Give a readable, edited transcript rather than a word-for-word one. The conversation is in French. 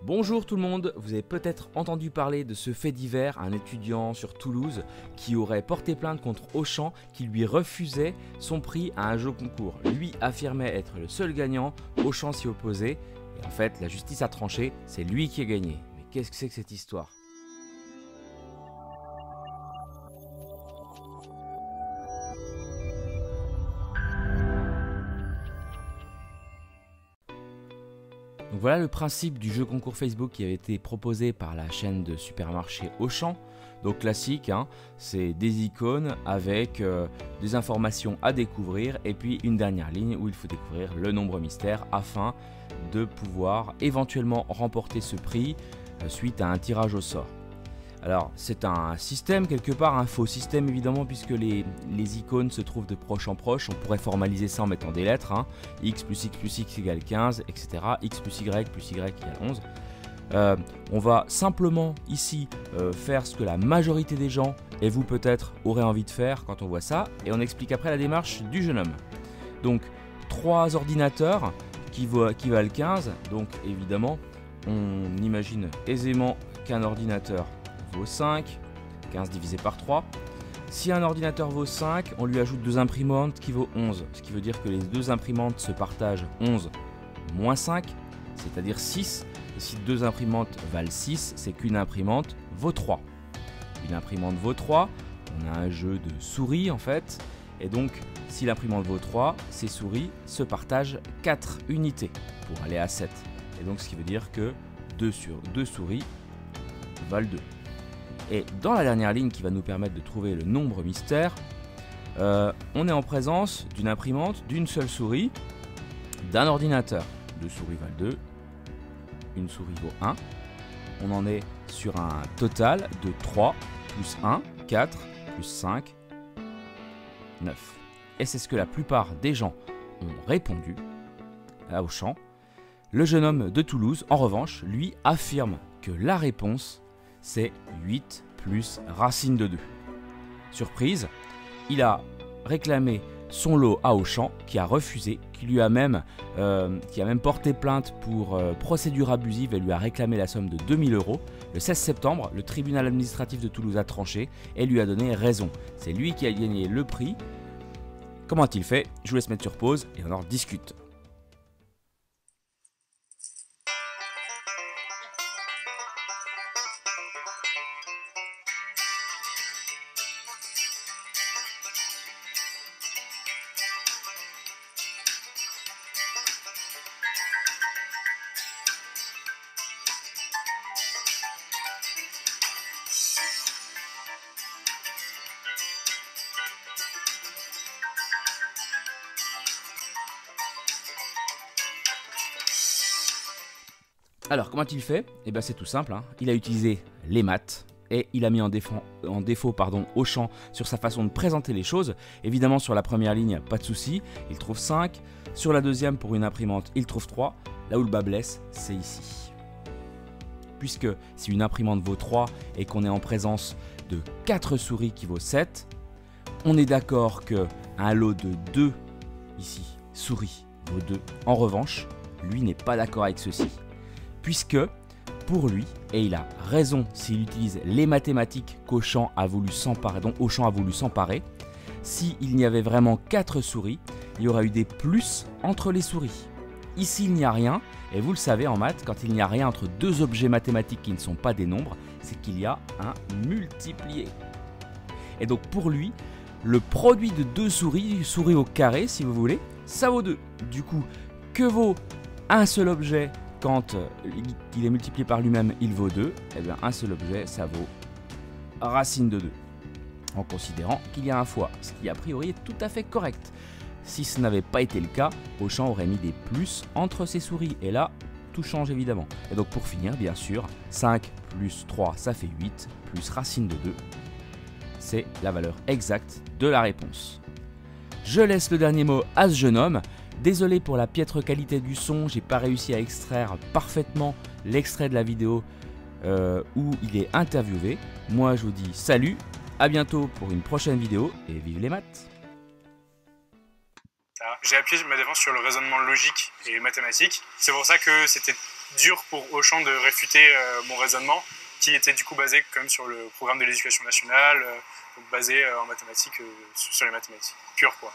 Bonjour tout le monde, vous avez peut-être entendu parler de ce fait divers, un étudiant sur Toulouse qui aurait porté plainte contre Auchan qui lui refusait son prix à un jeu concours. Lui affirmait être le seul gagnant, Auchan s'y opposait et en fait la justice a tranché, c'est lui qui a gagné. Mais qu'est-ce que c'est que cette histoire ? Donc voilà le principe du jeu concours Facebook qui avait été proposé par la chaîne de supermarché Auchan. Donc classique, hein, c'est des icônes avec des informations à découvrir et puis une dernière ligne où il faut découvrir le nombre mystère afin de pouvoir éventuellement remporter ce prix suite à un tirage au sort. Alors c'est un système quelque part, un faux système évidemment puisque les icônes se trouvent de proche en proche. On pourrait formaliser ça en mettant des lettres, hein, x plus x égale 15, etc. x plus y égale 11. On va simplement ici faire ce que la majorité des gens, et vous peut-être, auraient envie de faire quand on voit ça. Et on explique après la démarche du jeune homme. Donc 3 ordinateurs qui valent 15. Donc évidemment, on imagine aisément qu'un ordinateur vaut 5, 15 divisé par 3. Si un ordinateur vaut 5, on lui ajoute 2 imprimantes qui vaut 11. Ce qui veut dire que les 2 imprimantes se partagent 11 moins 5, c'est-à-dire 6. Et si 2 imprimantes valent 6, c'est qu'une imprimante vaut 3. Une imprimante vaut 3, on a un jeu de souris en fait. Et donc, si l'imprimante vaut 3, ces souris se partagent 4 unités pour aller à 7. Et donc, ce qui veut dire que 2 souris valent 2. Et dans la dernière ligne qui va nous permettre de trouver le nombre mystère, on est en présence d'une imprimante, d'une seule souris, d'un ordinateur. 2 souris valent 2, une souris vaut 1. On en est sur un total de 3 plus 1, 4 plus 5, 9. Et c'est ce que la plupart des gens ont répondu à Auchan. Le jeune homme de Toulouse, en revanche, lui affirme que la réponse c'est 8 plus racine de 2. Surprise, il a réclamé son lot à Auchan qui a refusé, qui a même porté plainte pour procédure abusive et lui a réclamé la somme de 2000 €. Le 16 septembre, le tribunal administratif de Toulouse a tranché et lui a donné raison. C'est lui qui a gagné le prix. Comment a-t-il fait? Je vous laisse mettre sur pause et on en discute. Alors, comment a-t-il fait? Eh bien, c'est tout simple, hein. Il a utilisé les maths et il a mis en défaut Auchan sur sa façon de présenter les choses. Évidemment, sur la première ligne, pas de souci, il trouve 5. Sur la deuxième, pour une imprimante, il trouve 3. Là où le bas blesse, c'est ici. Puisque si une imprimante vaut 3 et qu'on est en présence de 4 souris qui vaut 7, on est d'accord qu'un lot de 2 ici, souris, vaut 2. En revanche, lui n'est pas d'accord avec ceci. Puisque, pour lui, et il a raison s'il utilise les mathématiques qu'Auchan a voulu s'emparer, s'il n'y avait vraiment 4 souris, il y aurait eu des plus entre les souris. Ici, il n'y a rien, et vous le savez en maths, quand il n'y a rien entre 2 objets mathématiques qui ne sont pas des nombres, c'est qu'il y a un multiplié. Et donc pour lui, le produit de 2 souris au carré, si vous voulez, ça vaut 2. Du coup, que vaut un seul objet quand il est multiplié par lui-même, il vaut 2, et bien un seul objet, ça vaut racine de 2. En considérant qu'il y a un fois, ce qui a priori est tout à fait correct. Si ce n'avait pas été le cas, Auchan aurait mis des plus entre ses souris. Et là, tout change évidemment. Et donc pour finir, bien sûr, 5 plus 3, ça fait 8, plus racine de 2. C'est la valeur exacte de la réponse. Je laisse le dernier mot à ce jeune homme. Désolé pour la piètre qualité du son, j'ai pas réussi à extraire parfaitement l'extrait de la vidéo où il est interviewé. Moi je vous dis salut, à bientôt pour une prochaine vidéo et vive les maths. J'ai appuyé ma défense sur le raisonnement logique et mathématique. C'est pour ça que c'était dur pour Auchan de réfuter mon raisonnement, qui était du coup basé quand même sur le programme de l'éducation nationale, donc basé en mathématiques, sur les mathématiques pures, quoi.